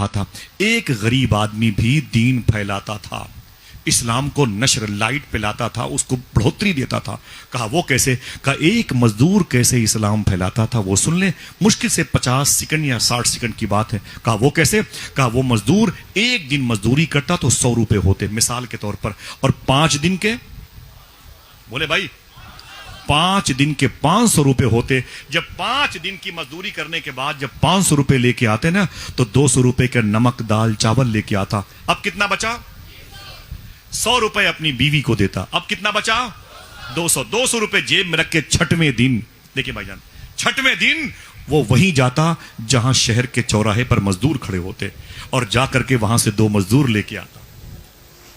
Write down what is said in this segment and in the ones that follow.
कहा था, एक गरीब आदमी भी दीन फैलाता था, इस्लाम को नशर लाइट पिलाता था, उसको बढ़ोतरी देता था। कहा वो कैसे? कहा एक मजदूर कैसे इस्लाम फैलाता था वो सुन ले। मुश्किल से 50 सेकंड या 60 सेकंड की बात है। कहा वो कैसे? कहा वो मजदूर एक दिन मजदूरी करता तो 100 रुपए होते मिसाल के तौर पर, और 5 दिन के, बोले भाई 5 दिन के 500 रुपए होते। जब 5 दिन की मजदूरी करने के बाद जब 500 रुपए लेके आते ना, तो 200 रुपए के नमक दाल चावल लेके आता। अब कितना बचा? 100 रुपए अपनी बीवी को देता। अब कितना बचा? 200 रुपए जेब में रख के छठवें दिन, देखिए भाईजान, छठवें दिन वो वहीं जाता जहां शहर के चौराहे पर मजदूर खड़े होते, और जाकर के वहां से 2 मजदूर लेके आता।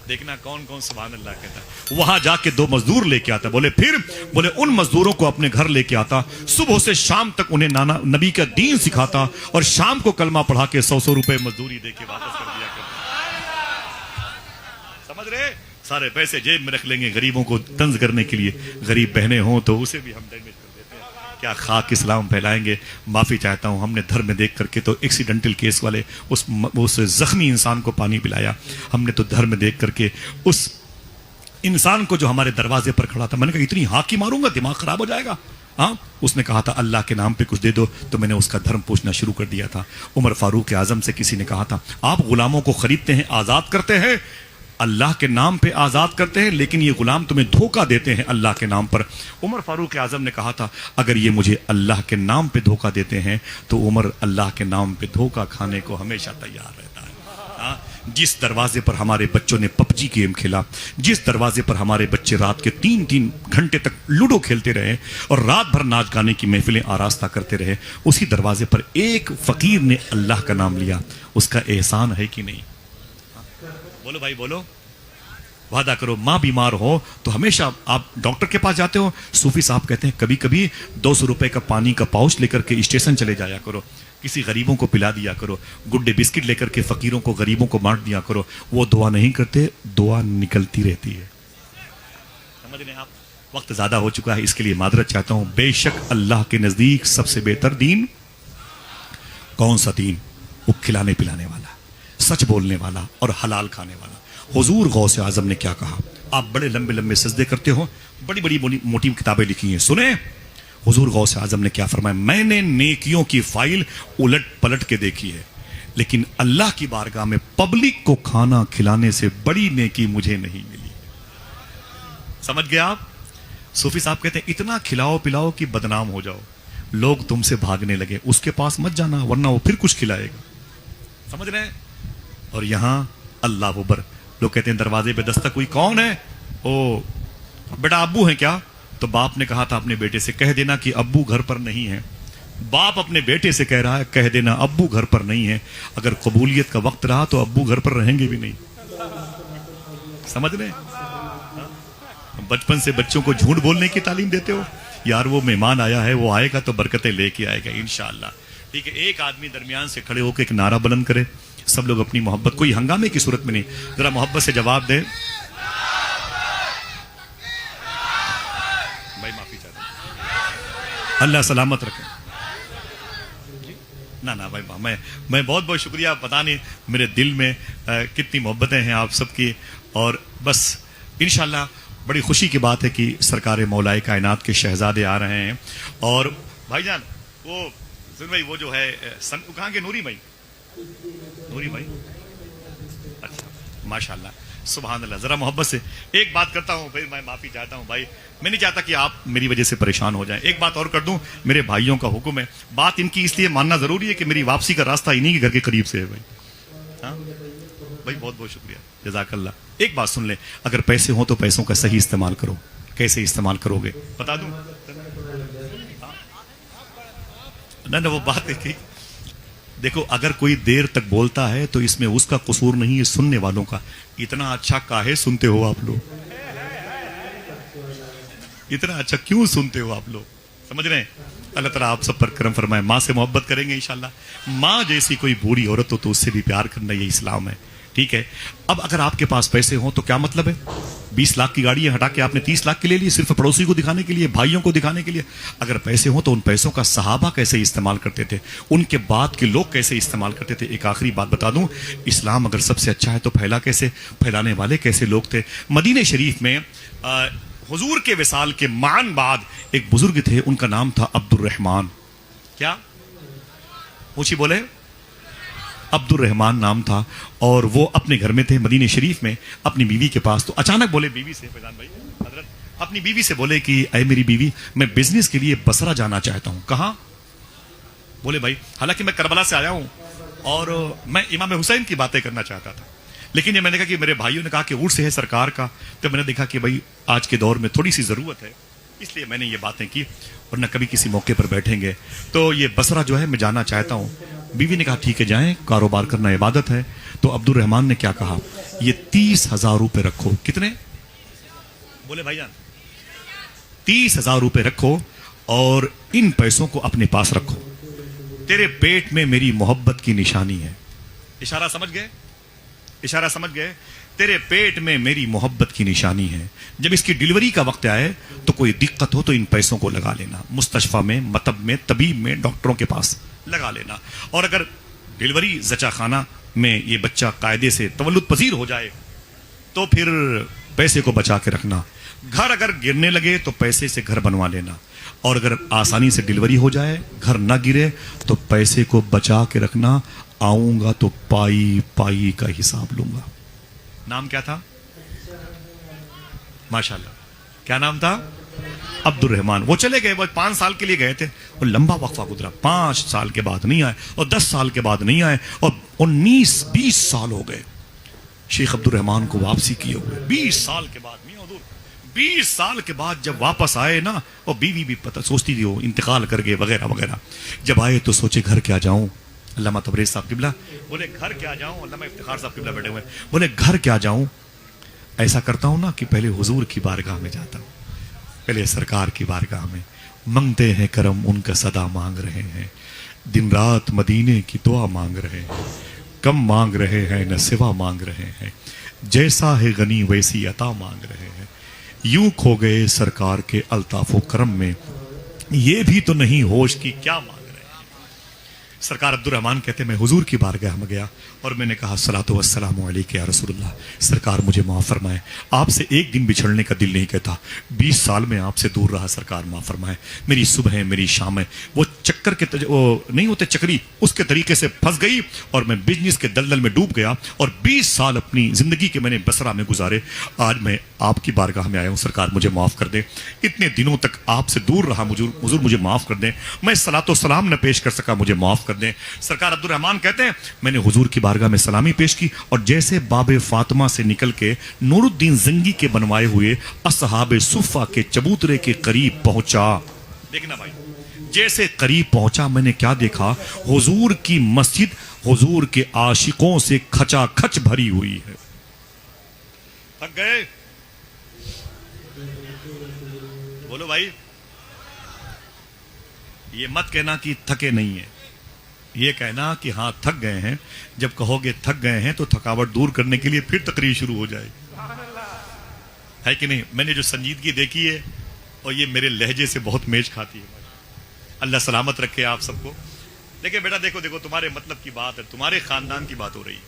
देखना कौन कौन सुभान अल्लाह कहता है। वहां जाके 2 मजदूर लेके आता। बोले फिर? बोले उन मजदूरों को अपने घर लेके आता, सुबह से शाम तक उन्हें नाना नबी का दीन सिखाता, और शाम को कलमा पढ़ा के 100 रुपए मजदूरी देके वापस कर दिया करता। समझ रहे? सारे पैसे जेब में रख लेंगे गरीबों को तंज करने के लिए। गरीब बहनें हों तो उसे भी हम डैमेज कर देते हैं। क्या खाक इस्लाम फैलाएंगे। माफी चाहता हूं, हमने धर्म में देख करके तो एक्सीडेंटल केस वाले उस जख्मी इंसान को पानी पिलाया। हमने तो धर्म में देख करके उस इंसान को जो हमारे दरवाजे पर खड़ा था, मैंने कहा इतनी हाकी मारूंगा दिमाग खराब हो जाएगा। हाँ, उसने कहा था अल्लाह के नाम पे कुछ दे दो, तो मैंने उसका धर्म पूछना शुरू कर दिया था। उमर फारूक आजम से किसी ने कहा था, आप गुलामों को खरीदते हैं, आजाद करते हैं, अल्लाह के नाम पे आजाद करते हैं, लेकिन ये गुलाम तुम्हें धोखा देते हैं अल्लाह के नाम पर। उमर फारूक आजम ने कहा था, अगर ये मुझे अल्लाह के नाम पे धोखा देते हैं तो उमर अल्लाह के नाम पे धोखा खाने को हमेशा तैयार रहता है। जिस दरवाजे पर हमारे बच्चों ने पबजी गेम खेला, जिस दरवाजे पर हमारे बच्चे रात के 3-3 घंटे तक लूडो खेलते रहे और रात भर नाच गाने की महफिलें आरास्ता करते रहे, उसी दरवाजे पर एक फकीर ने अल्लाह का नाम लिया। उसका एहसान है कि नहीं? बोलो भाई बोलो, वादा करो। माँ बीमार हो तो हमेशा आप डॉक्टर के पास जाते हो। सूफी साहब कहते हैं कभी कभी 200 रुपए का पानी का पाउच लेकर के स्टेशन चले जाया करो, किसी गरीबों को पिला दिया करो, गुड्डे बिस्किट लेकर के फकीरों को गरीबों को बांट दिया करो। वो दुआ नहीं करते, दुआ निकलती रहती है। समझ रहे हैं आप? वक्त ज्यादा हो चुका है, इसके लिए मादरत चाहता हूं। बेशक अल्लाह के नजदीक सबसे बेहतर दीन कौन सा दीन? वो खिलाने पिलाने वाला, सच बोलने वाला और हलाल खाने वाला। हुजूर गौसे आजम ने क्या कहा? आप बड़े लंबे लंबे सजदे करते हो, बड़ी बड़ी मोटी किताबें लिखी हैं, सुने हुजूर गौसे आजम ने क्या फरमाया? मैंने नेकियों की फाइल उलट पलट के देखी है, लेकिन अल्लाह की बारगाह में पब्लिक को खाना खिलाने से बड़ी नेकी मुझे नहीं मिली। समझ गए आप? सूफी साहब कहते हैं इतना खिलाओ पिलाओ कि बदनाम हो जाओ, लोग तुमसे भागने लगे। उसके पास मत जाना, वरना वो फिर कुछ खिलाएगा। समझ रहे हैं? और यहां अल्लाह अकबर, लोग कहते हैं दरवाजे पे दस्तक हुई, कौन है? ओ बेटा अब्बू है क्या? तो बाप ने कहा था अपने बेटे से, कह देना कि अब्बू घर पर नहीं है। बाप अपने बेटे से कह रहा है, कह देना अब्बू घर पर नहीं है। अगर कबूलियत का वक्त रहा तो अब्बू घर पर रहेंगे भी नहीं। समझ रहे? बचपन से बच्चों को झूठ बोलने की तालीम देते हो। यार वो मेहमान आया है, वो आएगा तो बरकतें लेके आएगा इंशाअल्लाह। ठीक है, एक आदमी दरमियान से खड़े होकर एक नारा बुलंद करे, सब लोग अपनी मोहब्बत, कोई हंगामे की सूरत में नहीं, जरा मोहब्बत से जवाब दे। भाई माफी चाहता हूं, अल्लाह सलामत रखे। ना ना भाई, मैं बहुत बहुत शुक्रिया। पता नहीं मेरे दिल में कितनी मोहब्बतें हैं आप सबकी, और बस इंशाअल्लाह बड़ी खुशी की बात है कि सरकार मौलाए कायनात के शहजादे आ रहे हैं। और भाईजान वो सुन भाई, वो जो है कहाँ के नूरी भाई, नूरी भाई, अच्छा माशाल्लाह सुभान अल्लाह। जरा मोहब्बत से एक बात करता हूं, फिर मैं माफी चाहता हूं भाई। मैं नहीं चाहता कि आप मेरी वजह से परेशान हो जाएं। एक बात और कर दूं, मेरे भाइयों का हुक्म है, बात इनकी इसलिए मानना जरूरी है कि मेरी वापसी का रास्ता इन्हीं के घर के करीब से है भाई। हाँ भाई, बहुत बहुत शुक्रिया, जज़ाकल्लाह। एक बात सुन ले, अगर पैसे हो तो पैसों का सही इस्तेमाल करो। कैसे इस्तेमाल करोगे बता दूं? ना वो बात है कि देखो, अगर कोई देर तक बोलता है तो इसमें उसका कसूर नहीं है, सुनने वालों का। इतना अच्छा काहे सुनते हो आप लोग? इतना अच्छा क्यों सुनते हो आप लोग? समझ रहे हैं? अल्लाह ताला आप सब पर करम फरमाए। माँ से मोहब्बत करेंगे इंशाल्लाह। माँ जैसी कोई बुरी औरत हो तो उससे भी प्यार करना, ये इस्लाम है। ठीक है। अब अगर आपके पास पैसे हों तो क्या मतलब है, 20 लाख की गाड़ी हटा के आपने 30 लाख की ले ली, सिर्फ पड़ोसी को दिखाने के लिए, भाइयों को दिखाने के लिए। अगर पैसे हों तो उन पैसों का सहाबा कैसे इस्तेमाल करते थे, उनके बाद के लोग कैसे इस्तेमाल करते थे। एक आखिरी बात बता दूं, इस्लाम अगर सबसे अच्छा है तो फैला कैसे, फैलाने वाले कैसे लोग थे। मदीने शरीफ में हुजूर के विसाल के मान बाद एक बुजुर्ग थे, उनका नाम था अब्दुर रहमान। क्या ऊंची बोले? अब्दुर रहमान नाम था। और वो अपने घर में थे मदीने शरीफ में अपनी बीवी के पास। तो अचानक बोले बीवी से, फैजान भाई हजरत, अपनी बीवी से बोले कि अय मेरी बीवी, मैं बिजनेस के लिए बसरा जाना चाहता हूं। कहां? बोले भाई हालांकि मैं करबला से आया हूं और मैं इमाम हुसैन की बातें करना चाहता था, लेकिन ये मैंने कहा कि मेरे भाइयों ने कहा कि ऊँट से है सरकार का, तो मैंने देखा कि भाई आज के दौर में थोड़ी सी जरूरत है, इसलिए मैंने ये बातें की, वरना कभी किसी मौके पर बैठेंगे तो ये बसरा जो है मैं जाना चाहता हूं। बीवी ने कहा ठीक है जाएं, कारोबार करना इबादत है। तो अब्दुल रहमान ने क्या कहा, ये 30,000 रुपए रखो। कितने? बोले भाईजान 30,000 रुपए रखो और इन पैसों को अपने पास रखो, तेरे पेट में मेरी मोहब्बत की निशानी है। इशारा समझ गए? इशारा समझ गए? तेरे पेट में मेरी मोहब्बत की निशानी है। जब इसकी डिलीवरी का वक्त आए तो कोई दिक्कत हो तो इन पैसों को लगा लेना, मुस्तशफा में, मतब में, तबीब में, डॉक्टरों के पास लगा लेना। और अगर डिलीवरी जचा खाना में ये बच्चा कायदे से तवल्लुद पजीर हो जाए तो फिर पैसे को बचा के रखना। घर अगर गिरने लगे तो पैसे से घर बनवा लेना, और अगर आसानी से डिलीवरी हो जाए, घर ना गिरे, तो पैसे को बचा के रखना। आऊंगा तो पाई पाई का हिसाब लूंगा। नाम क्या था? माशाल्लाह, क्या नाम था? अब्दुल रहमान। वो चले गए, वो 5 साल के लिए गए थे, और लंबा वक्फा गुजरा। 5 साल के बाद नहीं आए, और 10 साल के बाद नहीं आए, और 19-20 साल हो गए शेख अब्दुल रहमान को वापसी किए हुए। 20 साल के बाद, 20 साल के बाद जब वापस आए ना, और बीवी भी पता सोचती थी वो इंतकाल कर गए वगैरह वगैरह, जब आए तो सोचे घर क्या जाऊं। अल्लामा तबरेज़ साहब किबला बोले घर क्या जाऊं। अल्लामा इफ्तिखार साहब किबला बैठे हुए बोले घर क्या जाऊं। ऐसा करता हूं ना कि पहले हुजूर की बारगाह में जाता हूं, पहले सरकार की बारगाह में। मांगते हैं करम उनका सदा मांग रहे हैं, दिन रात मदीने की दुआ मांग रहे हैं, कम मांग रहे हैं न सिवा मांग रहे हैं, जैसा है गनी वैसी अता मांग रहे हैं। यूं खो गए सरकार के अल्ताफो करम में, ये भी तो नहीं होश की क्या मांग रहे हैं। सरकार अब्दुल रहमान कहते मैं हुजूर की बारगाह में गया और मैंने कहा सलातो वस्सलामु अलैका या रसूलुल्लाह, सरकार मुझे माफ़ फरमाए, आपसे एक दिन बिछड़ने का दिल नहीं कहता, 20 साल में आपसे दूर रहा, सरकार माफ़ फरमाए। मेरी सुबह मेरी शामें वो चक्कर के वो नहीं होते चक्री, उसके तरीके से फंस गई और मैं बिजनेस के दलदल में डूब गया, और 20 साल अपनी जिंदगी के मैंने बसरा में गुजारे। आज मैं आपकी बारगाह में आया हूँ, सरकार मुझे माफ़ कर दे, इतने दिनों तक आपसे दूर रहा, हुजूर मुझे माफ़ कर दें, मैं सलातो सलाम न पेश कर सका, मुझे माफ़ कर दें। सरकार अब्दुल रहमान कहते हैं मैंने हुजूर की बारगाह में सलामी पेश की, और जैसे बाबे फातिमा से निकल के नूरुद्दीन जंगी के बनवाए हुए असहाबे सुफ़ा के चबूतरे के करीब पहुंचा। देखना भाई, जैसे करीब पहुंचा मैंने क्या देखा, हुजूर की मस्जिद हुजूर के आशिकों से खचाखच भरी हुई है। थक गए? बोलो भाई, ये मत कहना कि थके नहीं है, ये कहना कि हाँ थक गए हैं। जब कहोगे थक गए हैं तो थकावट दूर करने के लिए फिर तकरीर शुरू हो जाएगी, है कि नहीं? मैंने जो संजीदगी देखी है और ये मेरे लहजे से बहुत मेज खाती है। अल्लाह सलामत रखे आप सबको। देखिए बेटा, देखो देखो, तुम्हारे मतलब की बात है, तुम्हारे खानदान की बात हो रही है।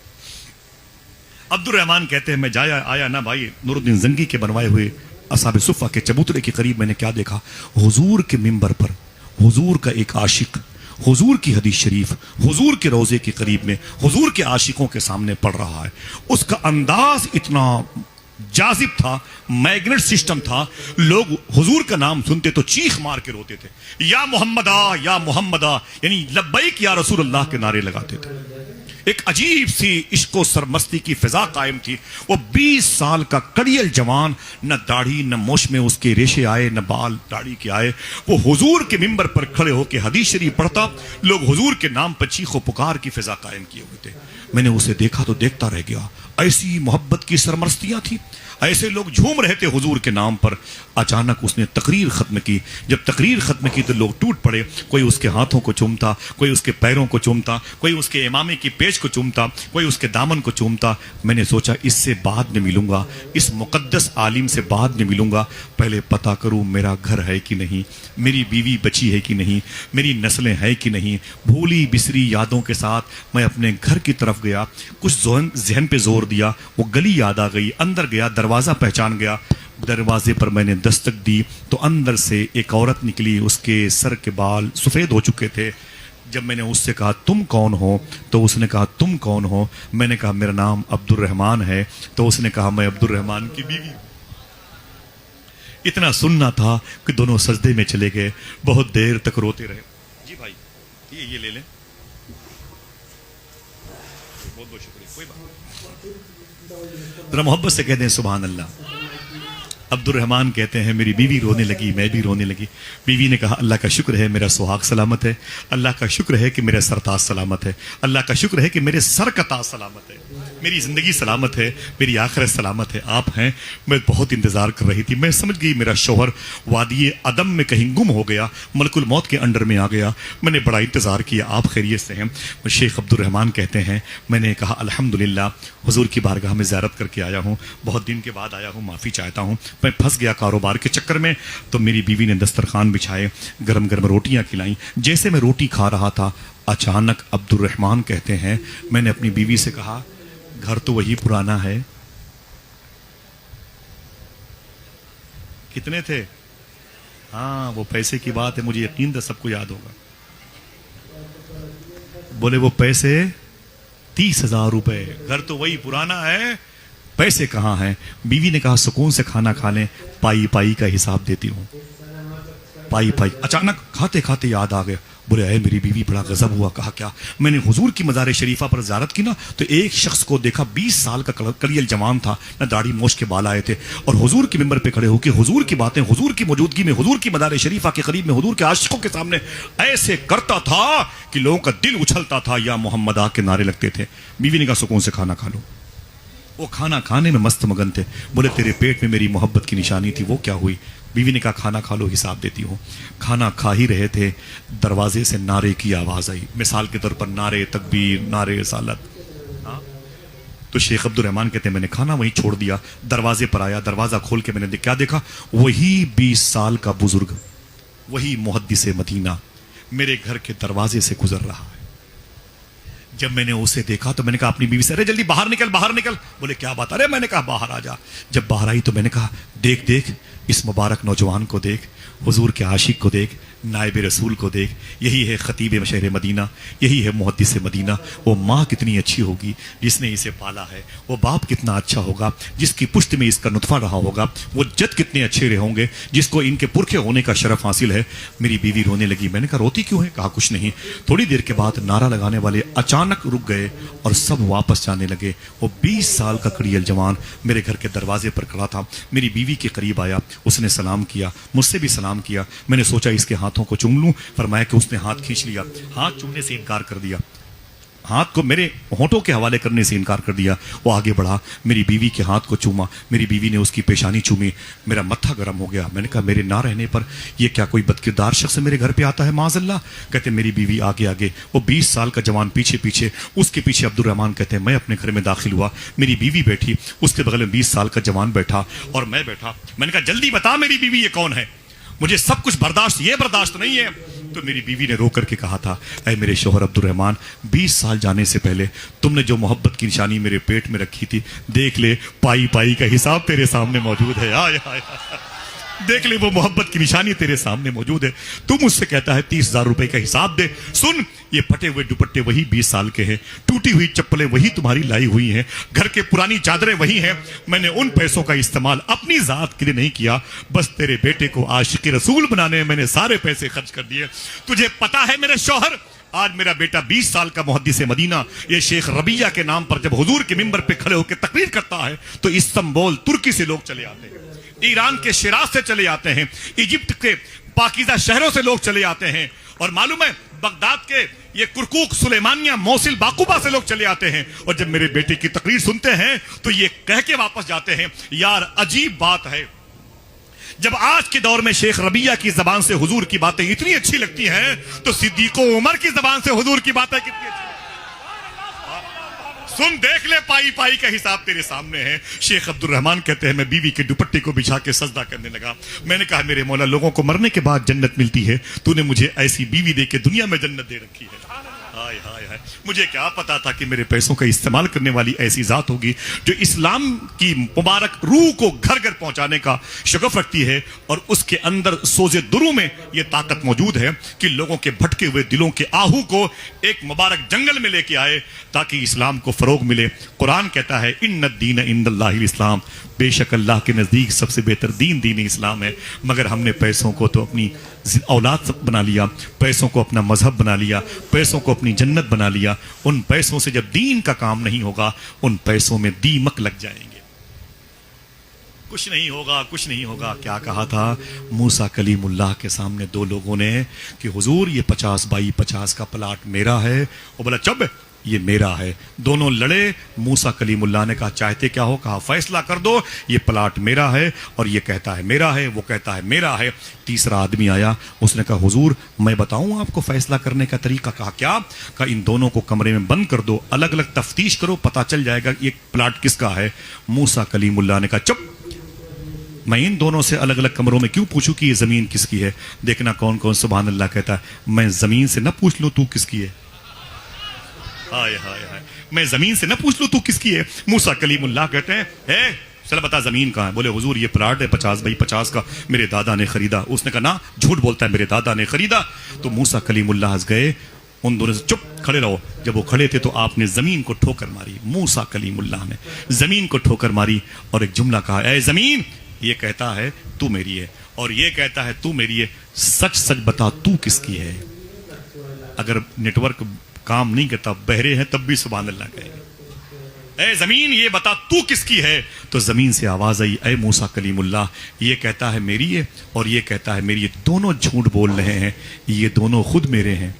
अब्दुल रहमान कहते हैं मैं जाया आया ना भाई, नूरुद्दीन जंगी के बनवाए हुए असहाबे सुफ़ा के चबूतरे के करीब मैंने क्या देखा, हुजूर के मिंबर पर हुजूर का एक आशिक हुजूर की हदीस शरीफ हुजूर के रोजे के करीब में हुजूर के आशिकों के सामने पढ़ रहा है। उसका अंदाज इतना जाजिब था, मैग्नेट सिस्टम था, लोग हुजूर का नाम सुनते तो चीख मार के रोते थे, या मोहम्मदा, यानी लब्बैक या रसूलुल्लाह के नारे लगाते थे। एक अजीब सी इश्को सरमस्ती की फिजा कायम थी। वो 20 साल का कड़ियल जवान, न दाढ़ी न मोश में उसके रेशे आए, न बाल दाढ़ी के आए, वो हुजूर के मिंबर पर खड़े होकर हदीस शरीफ पढ़ता, लोग हुजूर के नाम पर चीखो पुकार की फिजा कायम किए हुए थे। मैंने उसे देखा तो देखता रह गया, ऐसी मोहब्बत की सरमस्तियां थी, ऐसे लोग झूम रहे थे हुजूर के नाम पर। अचानक उसने तकरीर खत्म की। जब तकरीर खत्म की तो लोग टूट पड़े, कोई उसके हाथों को चूमता, कोई उसके पैरों को चूमता, कोई उसके इमामे की पेश दहलीज को चूमता, कोई उसके दामन को चूमता। मैंने सोचा इससे बाद में मिलूंगा, इस मुकद्दस आलिम से बाद में मिलूंगा, पहले पता करूं मेरा घर है कि नहीं, मेरी बीवी बची है कि नहीं, मेरी नस्लें हैं कि नहीं। भूली बिसरी यादों के साथ मैं अपने घर की तरफ गया। कुछ जहन पे जोर दिया, वो गली याद आ गई, अंदर गया, दरवाज़ा पहचान गया। दरवाजे पर मैंने दस्तक दी तो अंदर से एक औरत निकली, उसके सर के बाल सफ़ेद हो चुके थे। जब मैंने उससे कहा तुम कौन हो, तो उसने कहा तुम कौन हो। मैंने कहा मेरा नाम अब्दुल रहमान है। तो उसने कहा मैं अब्दुल रहमान की बीवी हूं। इतना सुनना था कि दोनों सजदे में चले गए, बहुत देर तक रोते रहे। जी भाई ये ले लें, बहुत बहुत शुक्रिया, कोई बात। जरा मोहब्बत से कह दें सुभान अल्लाह। अब्दुल रहमान कहते हैं मेरी बीवी रोने लगी, मैं भी रोने लगी। बीवी ने कहा अल्लाह का शुक्र है मेरा सुहाग सलामत है, अल्लाह का शुक्र है कि मेरा सरताज सलामत है, अल्लाह का शुक्र है कि मेरे सर का ताज सलामत है, मेरी जिंदगी सलामत है, मेरी आखिरत सलामत है, आप हैं। मैं बहुत इंतजार कर रही थी, मैं समझ गई मेरा शौहर वादी अदम में कहीं गुम हो गया, मलकुल मौत के अंडर में आ गया। मैंने बड़ा इंतजार किया, आप खैरियत से हैं। शेख अब्दुल रहमान कहते हैं मैंने कहा अल्हम्दुलिल्लाह, हुजूर की बारगाह में ज़ियारत करके आया हूँ, बहुत दिन के बाद आया हूँ, माफ़ी चाहता हूँ, मैं फंस गया कारोबार के चक्कर में। तो मेरी बीवी ने दस्तरखान बिछाए, गरम गरम रोटियां खिलाई। जैसे मैं रोटी खा रहा था, अचानक अब्दुल रहमान कहते हैं मैंने अपनी बीवी से कहा घर तो वही पुराना है। कितने थे? हाँ वो पैसे की बात है, मुझे यकीन था सबको याद होगा। बोले वो पैसे 30,000 रुपए, घर तो वही पुराना है, पैसे कहाँ हैं? बीवी ने कहा सुकून से खाना खा लें, पाई पाई का हिसाब देती हूँ, पाई पाई। अचानक खाते खाते याद आ गया, बोले अरे मेरी बीवी, बड़ा गजब हुआ। कहा क्या? मैंने हुजूर की मज़ार शरीफा पर ज़ियारत की ना, तो एक शख्स को देखा, 20 साल का कलियल जवान था ना, दाढ़ी मोछ के बाल आए थे, और हुजूर के मिंबर पे खड़े होकर हुजूर की बातें, हुजूर की मौजूदगी में, हुजूर की मज़ार शरीफा के करीब में, हुजूर के आशिकों के सामने ऐसे करता था कि लोगों का दिल उछलता था, या मोहम्मदा के नारे लगते थे। बीवी ने कहा सुकून से खाना खा लो। वो खाना खाने में मस्त मगन थे। बोले तेरे पेट में मेरी मोहब्बत की निशानी थी, वो क्या हुई? बीवी ने कहा खाना खा लो, हिसाब देती हूँ। खाना खा ही रहे थे, दरवाजे से नारे की आवाज़ आई, मिसाल के तौर पर नारे तकबीर, नारे सालत। हाँ, तो शेख अब्दुल रहमान कहते हैं मैंने खाना वहीं छोड़ दिया, दरवाजे पर आया, दरवाज़ा खोल के मैंने क्या देखा? वही 20 साल का बुजुर्ग, वही मुहद्दिस मदीना मेरे घर के दरवाजे से गुजर रहा है। जब मैंने उसे देखा तो मैंने कहा अपनी बीवी से अरे जल्दी बाहर निकल, बाहर निकल। बोले क्या बात? अरे मैंने कहा बाहर आ जा। जब बाहर आई तो मैंने कहा देख देख इस मुबारक नौजवान को देख, हुजूर के आशिक को देख, नायब रसूल को देख, यही है खतीब शहर मदीना, यही है मुहद्दिस मदीना। वो माँ कितनी अच्छी होगी जिसने इसे पाला है, वो बाप कितना अच्छा होगा जिसकी पुश्त में इसका नुतफा रहा होगा, वो जद कितने अच्छे रहे होंगे जिसको इनके पुरखे होने का शरफ हासिल है। मेरी बीवी रोने लगी। मैंने कहा रोती क्यों है? कहा कुछ नहीं। थोड़ी देर के बाद नारा लगाने वाले अचानक रुक गए और सब वापस जाने लगे। वो 20 साल का कड़ियल जवान मेरे घर के दरवाजे पर खड़ा था, मेरी बीवी के करीब आया, उसने सलाम किया, मुझसे भी सलाम किया। मैंने सोचा इसके हाथों को चूम लूं, फरमाया कि उसने हाथ खींच लिया, हाथ चूमने से इनकार कर दिया, हाथ को मेरे होठों के हवाले करने से इनकार कर दिया। वो आगे बढ़ा, मेरी बीवी के हाथ को चूमा, मेरी बीवी ने उसकी पेशानी चूमी। मेरा मत्था गर्म हो गया। मैंने कहा मेरे ना रहने पर ये क्या कोई बदकिरदार शख्स मेरे घर पे आता है माज़अल्लाह? कहते मेरी बीवी आगे आगे, वो 20 साल का जवान पीछे पीछे, उसके पीछे अब्दुल रहमान कहते हैं मैं अपने घर में दाखिल हुआ, मेरी बीवी बैठी, उसके बगल में 20 साल का जवान बैठा और मैं बैठा। मैंने कहा जल्दी बता मेरी बीवी ये कौन है, मुझे सब कुछ बर्दाश्त, ये बर्दाश्त नहीं है। तो मेरी बीवी ने रो करके कहा था ऐ मेरे शौहर अब्दुल रहमान, 20 साल जाने से पहले तुमने जो मोहब्बत की निशानी मेरे पेट में रखी थी, देख ले पाई पाई का हिसाब तेरे सामने मौजूद है। आय हाय, देख ले वो मोहब्बत की निशानी तेरे सामने मौजूद है। तू मुझसे कहता है 30,000 रुपए का हिसाब दे। सुन, ये फटे हुए दुपट्टे वही 20 साल के हैं, टूटी हुई चप्पलें वही तुम्हारी लाई हुई हैं, घर के पुरानी चादरें वही हैं। मैंने उन पैसों का इस्तेमाल अपनी जात के लिए नहीं किया, बस तेरे बेटे को आशिक रसूल बनाने में मैंने सारे पैसे खर्च कर दिए। तुझे पता है मेरे शौहर, आज मेरा बेटा 20 साल का मुहद्दिस मदीना, ये शेख रबिया के नाम पर जब हुजूर के मिंबर पे खड़े होकर तकरीर करता है तो इस्तांबुल तुर्की से लोग चले आते हैं, ईरान के शिराज से चले आते हैं, इजिप्ट के पाकीज़ा शहरों से लोग चले आते हैं, और मालूम है बगदाद के ये कुरकुक, सुलेमानिया, मौसिल, बाकुबा से लोग चले आते हैं। और जब मेरे बेटे की तकरीर सुनते हैं तो ये कह के वापस जाते हैं, यार अजीब बात है, जब आज के दौर में शेख रबिया की जबान से हुजूर की बातें इतनी अच्छी लगती हैं तो सिद्दीको उमर की जबान से हुजूर की बातें कितनी अच्छी। सुन देख ले, पाई पाई का हिसाब तेरे सामने है। शेख अब्दुल रहमान कहते हैं मैं बीवी के दुपट्टे को बिछा के सजदा करने लगा। मैंने कहा मेरे मौला, लोगों को मरने के बाद जन्नत मिलती है, तूने मुझे ऐसी बीवी दे के दुनिया में जन्नत दे रखी है। हाय हाय हाय, मुझे क्या पता था कि मेरे पैसों का इस्तेमाल करने वाली ऐसी जात होगी जो इस्लाम की मुबारक रूह को घर घर पहुंचाने का शगफ रखती है, और उसके अंदर सोजे दुरू में यह ताकत मौजूद है कि लोगों के भटके हुए दिलों के आहू को एक मुबारक जंगल में लेके आए ताकि इस्लाम को फरोग मिले। कुरान कहता है इन्नद दीन इंदल्लाहिल इस्लाम, बेशक अल्लाह के नजदीक सबसे बेहतर दीन दीन इस्लाम है। मगर हमने पैसों को तो अपनी औलाद बना लिया, पैसों को अपना मजहब बना लिया, पैसों को अपनी जन्नत बना लिया। उन पैसों से जब दीन का काम नहीं होगा, उन पैसों में दीमक लग जाएंगे, कुछ नहीं होगा, कुछ नहीं होगा। क्या कहा था मूसा कलीमुल्लाह के सामने दो लोगों ने कि हुजूर ये 50 बाई 50 का प्लाट मेरा है। वो बोला चुप, ये मेरा है। दोनों लड़े। मूसा कलीमुल्लाह ने कहा चाहते क्या हो? कहा फैसला कर दो, ये प्लाट मेरा है, और ये कहता है मेरा है, वो कहता है मेरा है। तीसरा आदमी आया, उसने कहा हुजूर मैं बताऊं आपको फैसला करने का तरीका। कहा क्या? कहा इन दोनों को कमरे में बंद कर दो, अलग अलग तफ्तीश करो, पता चल जाएगा ये प्लाट किसका है। मूसा कलीमुल्लाह ने कहा चुप, मैं इन दोनों से अलग अलग कमरों में क्यों पूछूं कि ये जमीन किसकी है? देखना कौन कौन सुभान अल्लाह कहता है मैं जमीन से न पूछ लूं तू किसकी है। हाय हाय हाय, मैं जमीन से न पूछ लूं तू किसकी है। मूसा कलीमुल्लाह कहते हैं चल बता जमीन कहां है। बोले हुजूर ये प्लाट है 50 बाई 50 का, मेरे दादा ने खरीदा। उसने कहा ना, झूठ बोलता है, मेरे दादा ने खरीदा। तो मूसा कलीमुल्लाह हंस गए। उन दोनों से चुप खड़े रहो। जब वो खड़े थे तो आपने जमीन को ठोकर मारी। मूसा कलीमुल्लाह ने जमीन को ठोकर मारी और एक जुमला कहा, ऐ जमीन, ये कहता है तू मेरी है, और ये कहता है तू मेरी है, सच सच बता तू किसकी है। अगर नेटवर्क काम नहीं करता, बहरे हैं तब भी सुभान अल्लाह कहेंगे। ऐ जमीन ये बता तू किसकी है। तो जमीन से आवाज आई, ऐ मूसा कलीमुल्लाह, ये कहता है मेरी है और ये कहता है मेरी है, दोनों झूठ बोल रहे हैं, ये दोनों खुद मेरे हैं।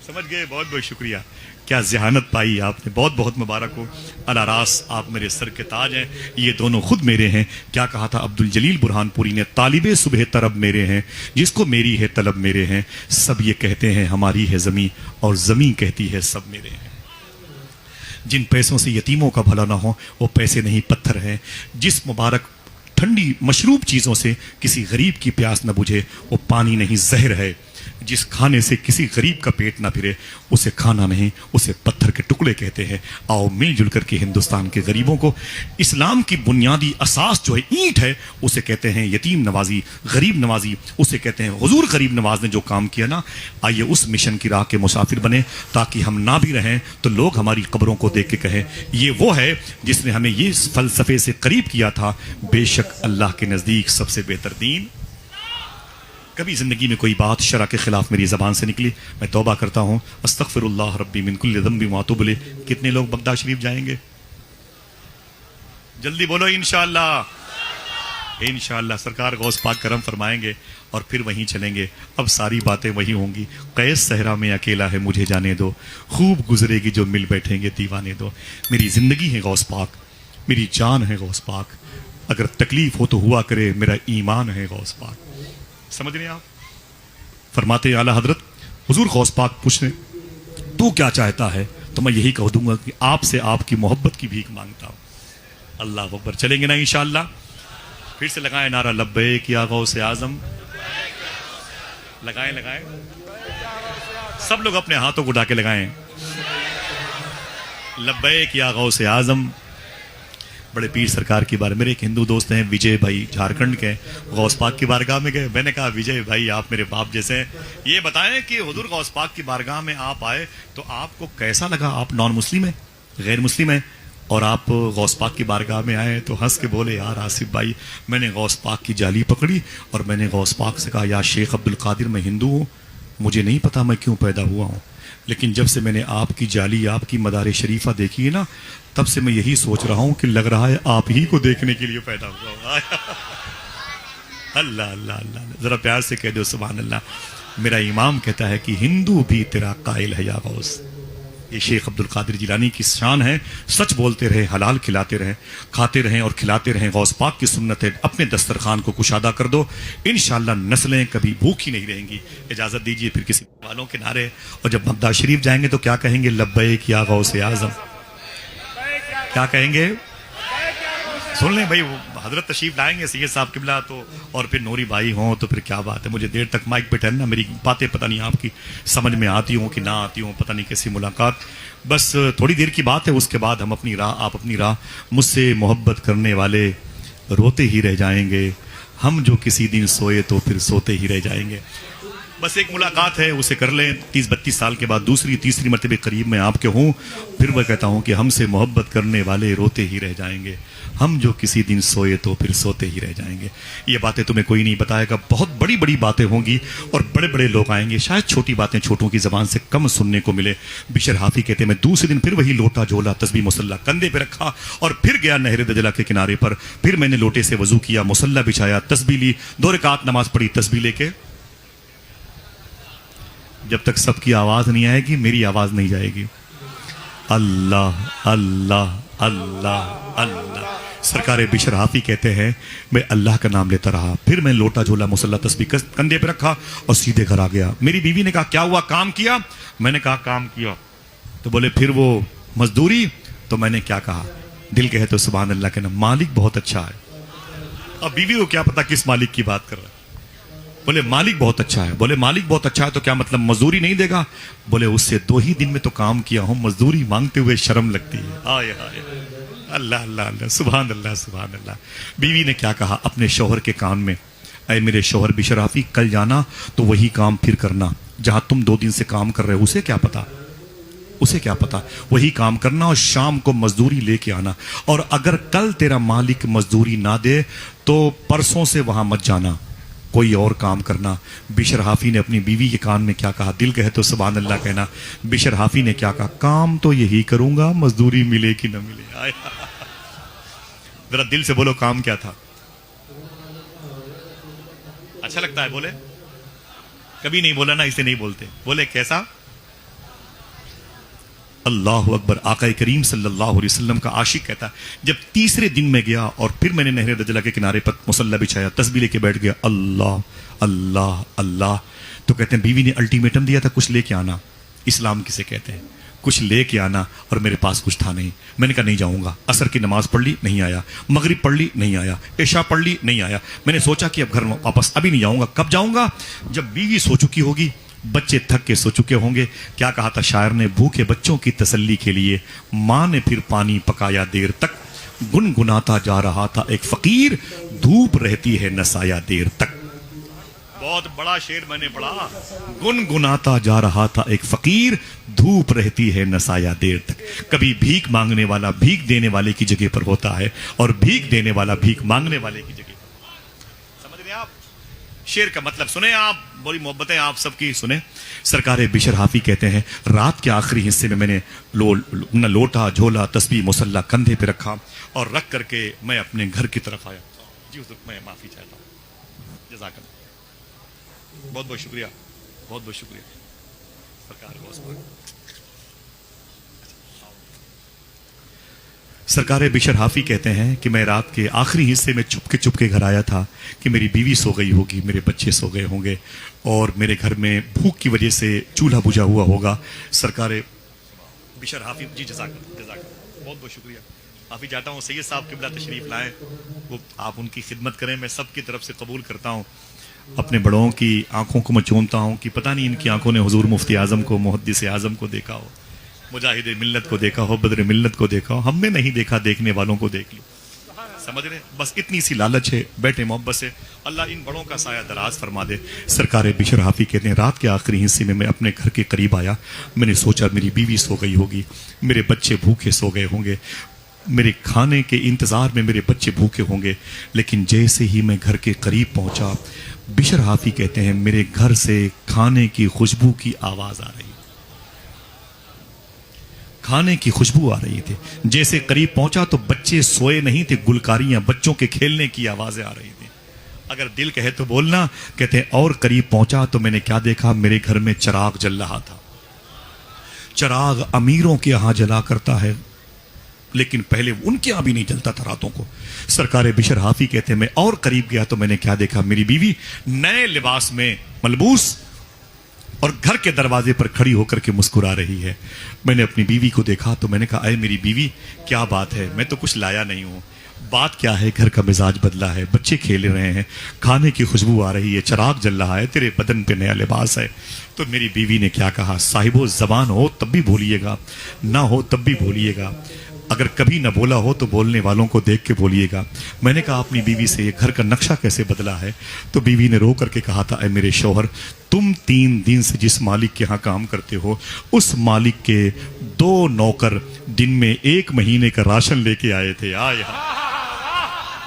समझ गए? बहुत बहुत शुक्रिया। क्या जहानत पाई आपने, बहुत बहुत मुबारक हो। अलारास आप मेरे सर के ताज हैं, ये दोनों खुद मेरे हैं। क्या कहा था अब्दुल जलील बुरहानपुरी ने, तालिबे सुबह तरब मेरे हैं, जिसको मेरी है तलब मेरे हैं। सब ये कहते हैं हमारी है जमी, और जमी कहती है सब मेरे हैं। जिन पैसों से यतीमों का भला ना हो वो पैसे नहीं पत्थर हैं। जिस मुबारक ठंडी मशरूब चीजों से किसी गरीब की प्यास न बुझे वो पानी नहीं जहर है। जिस खाने से किसी गरीब का पेट ना फिरे उसे खाना नहीं, उसे पत्थर के टुकड़े कहते हैं। आओ मिलजुल करके हिंदुस्तान के गरीबों को, इस्लाम की बुनियादी असास जो है ईंट है, उसे कहते हैं यतीम नवाजी, गरीब नवाजी, उसे कहते हैं हुजूर गरीब नवाज ने जो काम किया ना, आइए उस मिशन की राह के मुसाफिर बने, ताकि हम ना भी रहें तो लोग हमारी कब्रों को देख के कहें ये वो है जिसने हमें ये फलसफे से करीब किया था। बेशक अल्लाह के नजदीक सबसे बेहतर दीन। कभी जिंदगी में कोई बात शरा के खिलाफ मेरी जबान से निकली, मैं तौबा करता हूं, अस्तगफिरुल्लाह रब्बी मिन कुल्लि ज़ंबि व अतूबु इलैह। कितने लोग बगदाद शरीफ जाएंगे? जल्दी बोलो इंशाअल्लाह। इंशाअल्लाह सरकार गौस पाक करम फरमाएंगे और फिर वहीं चलेंगे। अब सारी बातें वही होंगी। कैस सहरा में अकेला है मुझे जाने दो, खूब गुजरेगी जो मिल बैठेंगे दीवाने दो। मेरी जिंदगी है गौस पाक, मेरी जान है गौस पाक, अगर तकलीफ हो तो हुआ करे, मेरा ईमान है गौस पाक। समझ रहे हैं आप? फरमाते आला हजरत हुजूर गौस पाक पूछने तू क्या चाहता है, तो मैं यही कह दूंगा कि आपसे आपकी मोहब्बत की भीख मांगता हूं। अल्लाह अकबर। चलेंगे ना इंशाअल्लाह? फिर से लगाएं नारा लब्बैक या गौस आजम। लगाएं लगाएं, सब लोग अपने हाथों को उठा के लगाएं, लब्बैक या गौस आजम। बड़े पीर सरकार की बार, मेरे एक हिंदू दोस्त हैं विजय भाई, झारखंड के, गौस पाक की बारगाह में गए। मैंने कहा विजय भाई आप मेरे बाप जैसे हैं, ये बताएं कि हुजूर गौस पाक की बारगाह में आप आए तो आपको कैसा लगा? आप नॉन मुस्लिम है, गैर मुस्लिम है, और आप गौस पाक की बारगाह में आए। तो हंस के बोले यार आसिफ भाई, मैंने गौस पाक की जाली पकड़ी और मैंने गौस पाक से कहा या शेख अब्दुल कादिर मैं हिंदू हूँ, मुझे नहीं पता मैं क्यों पैदा हुआ हूँ, लेकिन जब से मैंने आपकी जाली, आपकी मदार शरीफा देखी है ना, तब से मैं यही सोच रहा हूं कि लग रहा है आप ही को देखने के लिए पैदा हुआ हूं। अल्लाह अल्लाह अल्लाह, जरा प्यार से कह दो सुभान अल्लाह। मेरा इमाम कहता है कि हिंदू भी तेरा कायल है या गौस, ये शेख अब्दुल कादिर जिलानी की शान है। सच बोलते रहे, हलाल खिलाते रहे, खाते रहें और खिलाते रहें। गौस पाक की सुन्नत है, अपने दस्तरखान को कुशादा कर दो, इंशाअल्लाह नस्लें कभी भूखी नहीं रहेंगी। इजाज़त दीजिए फिर किसी वालों के नारे। और जब बगदाद शरीफ जाएंगे तो क्या कहेंगे? लब्बैक या गौसे आज़म। क्या कहेंगे? सुन लें भाई, हजरत तशरीफ लाएंगे सैयद साहब किबला तो, और फिर नूरी भाई हों तो फिर क्या बात है। मुझे देर तक माइक पे ठहरना, मेरी बातें पता नहीं आपकी समझ में आती हों कि ना आती हों, पता नहीं कैसी मुलाकात। बस थोड़ी देर की बात है, उसके बाद हम अपनी राह, आप अपनी राह। मुझसे मोहब्बत करने वाले रोते ही रह जाएंगे, हम जो किसी दिन सोए तो फिर सोते ही रह जाएंगे। बस एक मुलाकात है, उसे कर लें। 30-32 साल के बाद दूसरी तीसरी मरतबे करीब में आपके हूँ, फिर मैं कहता हूँ कि हमसे मोहब्बत करने वाले रोते ही रह जाएंगे, हम जो किसी दिन सोए तो फिर सोते ही रह जाएंगे। ये बातें तुम्हें कोई नहीं बताएगा, बहुत बड़ी बड़ी बातें होंगी और बड़े बड़े लोग आएंगे। शायद छोटी बातें छोटों की जबान से कम सुनने को मिले। बिशर हाफी कहते मैं दूसरे दिन फिर वही लोटा झोला तस्बीह मुसल्ला कंधे पे रखा और फिर गया नहर दजला के किनारे पर। फिर मैंने लोटे से वजू किया, मुसल्ला बिछाया, तस्बीह ली, 2 रकात नमाज पढ़ी। तस्बीह लेके जब तक सबकी आवाज नहीं आएगी मेरी आवाज नहीं जाएगी। अल्लाह अल्लाह अल्लाह अल्लाह। सरकार बिशर हाफी कहते हैं मैं अल्लाह का नाम लेता रहा, फिर मैं लोटा झोला मुसल्ला तस्बीह कंधे पे रखा और सीधे घर आ गया। मेरी बीवी ने कहा क्या हुआ, काम किया? मैंने कहा काम किया। तो बोले फिर वो मजदूरी? तो मैंने क्या कहा? दिल कहे तो सुभान अल्लाह के नाम, मालिक बहुत अच्छा है। अब बीवी को क्या पता किस मालिक की बात कर रहा है। बोले मालिक बहुत अच्छा है। बोले मालिक बहुत अच्छा है तो क्या मतलब मजदूरी नहीं देगा? बोले उससे 2 ही दिन में तो काम किया हूं, मजदूरी मांगते हुए शर्म लगती है। आय हाय, अल्लाह अल्लाह अल्लाह, सुभान अल्लाह सुभान अल्लाह। बीवी ने क्या कहा अपने शौहर के कान में? ऐ मेरे शौहर बिशर हाफी, कल जाना तो वही काम फिर करना जहां तुम 2 दिन से काम कर रहे हो। उसे क्या पता, उसे क्या पता, वही काम करना और शाम को मजदूरी लेके आना। और अगर कल तेरा मालिक मजदूरी ना दे तो परसों से वहां मत जाना, कोई और काम करना। बिशर हाफी ने अपनी बीवी के कान में क्या कहा? दिल कहे तो सुभान अल्लाह कहना। बिशर हाफी ने क्या कहा? काम तो यही करूंगा, मजदूरी मिले कि न मिले। आए जरा दिल से बोलो काम क्या था? अच्छा लगता है बोले? कभी नहीं बोला ना, इसे नहीं बोलते। बोले कैसा? अल्लाह अकबर। आका करीम सल्लल्लाहु अलैहि वसल्लम का आशिक कहता है जब तीसरे दिन में गया और फिर मैंने नहर दजला के किनारे पर मुसल्ला बिछाया, तस्बीह लेके बैठ गया, अल्लाह अल्लाह अल्लाह। तो कहते हैं बीवी ने अल्टीमेटम दिया था कुछ लेके आना। इस्लाम किसे कहते हैं? कुछ लेके आना, और मेरे पास कुछ था नहीं। मैंने कहा नहीं जाऊंगा। असर की नमाज पढ़ ली, नहीं आया। मगरिब पढ़ ली, नहीं आया। इशा पढ़ ली, नहीं आया। मैंने सोचा कि अब घर वापस अभी नहीं जाऊंगा। कब जाऊंगा? जब बीवी सो चुकी होगी, बच्चे थक के सो चुके होंगे। क्या कहा था शायर ने? भूखे बच्चों की तसल्ली के लिए माँ ने फिर पानी पकाया देर तक, गुनगुनाता जा रहा था एक फकीर, धूप रहती है नसाया देर तक। बहुत बड़ा शेर मैंने पढ़ा। गुनगुनाता जा रहा था एक फकीर, धूप रहती है नसाया देर तक। कभी भीख मांगने वाला भीख देने वाले की जगह पर होता है और भीख देने वाला भीख मांगने वाले की जगह पर। समझ रहे आप? शेर का मतलब सुने आप, बड़ी मोहब्बतें आप सबकी सुने। सरकार बिशर हाफी कहते हैं रात के आखिरी हिस्से में मैंने लोटा झोला तस्बीह मुसल्ला कंधे पे रखा और रख करके मैं अपने घर की तरफ आया। जी हुजूर मैं माफी चाहता हूँ, जज़ाकल्लाह, बहुत बहुत शुक्रिया, बहुत बहुत शुक्रिया सरकार। सरकार बिशर हाफी कहते हैं कि मैं रात के आखिरी हिस्से में चुपके घर आया था कि मेरी बीवी सो गई होगी, मेरे बच्चे सो गए होंगे और मेरे घर में भूख की वजह से चूल्हा बुझा हुआ होगा। सरकार बिशर हाफी, जी जज़ाकल्लाह, बहुत बहुत शुक्रिया। माफी चाहता हूँ, सैयद साहब किबला तशरीफ लाएं, वो आप उनकी खिदमत करें, मैं सबकी तरफ से कबूल करता हूँ। अपने बड़ों की आंखों को मैं चूमता हूँ कि पता नहीं इनकी आंखों ने हुजूर मुफ्ती आजम को, मुहद्दिस आजम को देखा हो, मुजाहिद मिल्लत को देखा हो, बदर मिल्लत को देखा हो। हमने नहीं देखा, देखने वालों को देख ली। समझ रहे? बस इतनी सी लालच है, बैठे मोहब्बत से। अल्लाह इन बड़ों का साया दराज फरमा दे। सरकार बिशर हाफी कहते हैं रात के आखिरी हिस्से में मैं अपने घर के करीब आया। मैंने सोचा मेरी बीवी सो गई होगी, मेरे बच्चे भूखे सो गए होंगे, मेरे खाने के इंतजार में मेरे बच्चे भूखे होंगे। लेकिन जैसे ही मैं घर के करीब पहुंचा, बिशर हाफी कहते हैं मेरे घर से खाने की खुशबू की आवाज आ रही, खाने की खुशबू आ रही थी। जैसे करीब पहुंचा तो बच्चे सोए नहीं थे, गुलकारियां, बच्चों के खेलने की आवाजें आ रही थी। अगर दिल कहे तो बोलना। कहते हैं और करीब पहुंचा तो मैंने क्या देखा? मेरे घर में चिराग जल रहा था। चराग अमीरों के यहां जला करता है, लेकिन पहले उनके यहां भी नहीं जलता था रातों को। सरकार बिशर हाफी कहते हैं, मैं और करीब गया तो मैंने क्या देखा, मेरी बीवी नए लिबास में मलबूस और घर के दरवाजे पर खड़ी होकर के मुस्कुरा रही है। मैंने अपनी बीवी को देखा तो मैंने कहा, अरे मेरी बीवी क्या बात है, मैं तो कुछ लाया नहीं हूं, बात क्या है? घर का मिजाज बदला है, बच्चे खेल रहे हैं, खाने की खुशबू आ रही है, चिराग जल रहा है, तेरे बदन पे नया लिबास है। तो मेरी बीवी ने क्या कहा, साहिबो जबान हो तब भी बोलिएगा, ना हो तब भी बोलिएगा, अगर कभी ना बोला हो तो बोलने वालों को देख के बोलिएगा। मैंने कहा अपनी बीवी से, ये घर का नक्शा कैसे बदला है? तो बीवी ने रो करके कहा था, ऐ मेरे शौहर, तुम 3 दिन से जिस मालिक के यहाँ काम करते हो, उस मालिक के 2 नौकर दिन में 1 महीने का राशन लेके आए थे। आय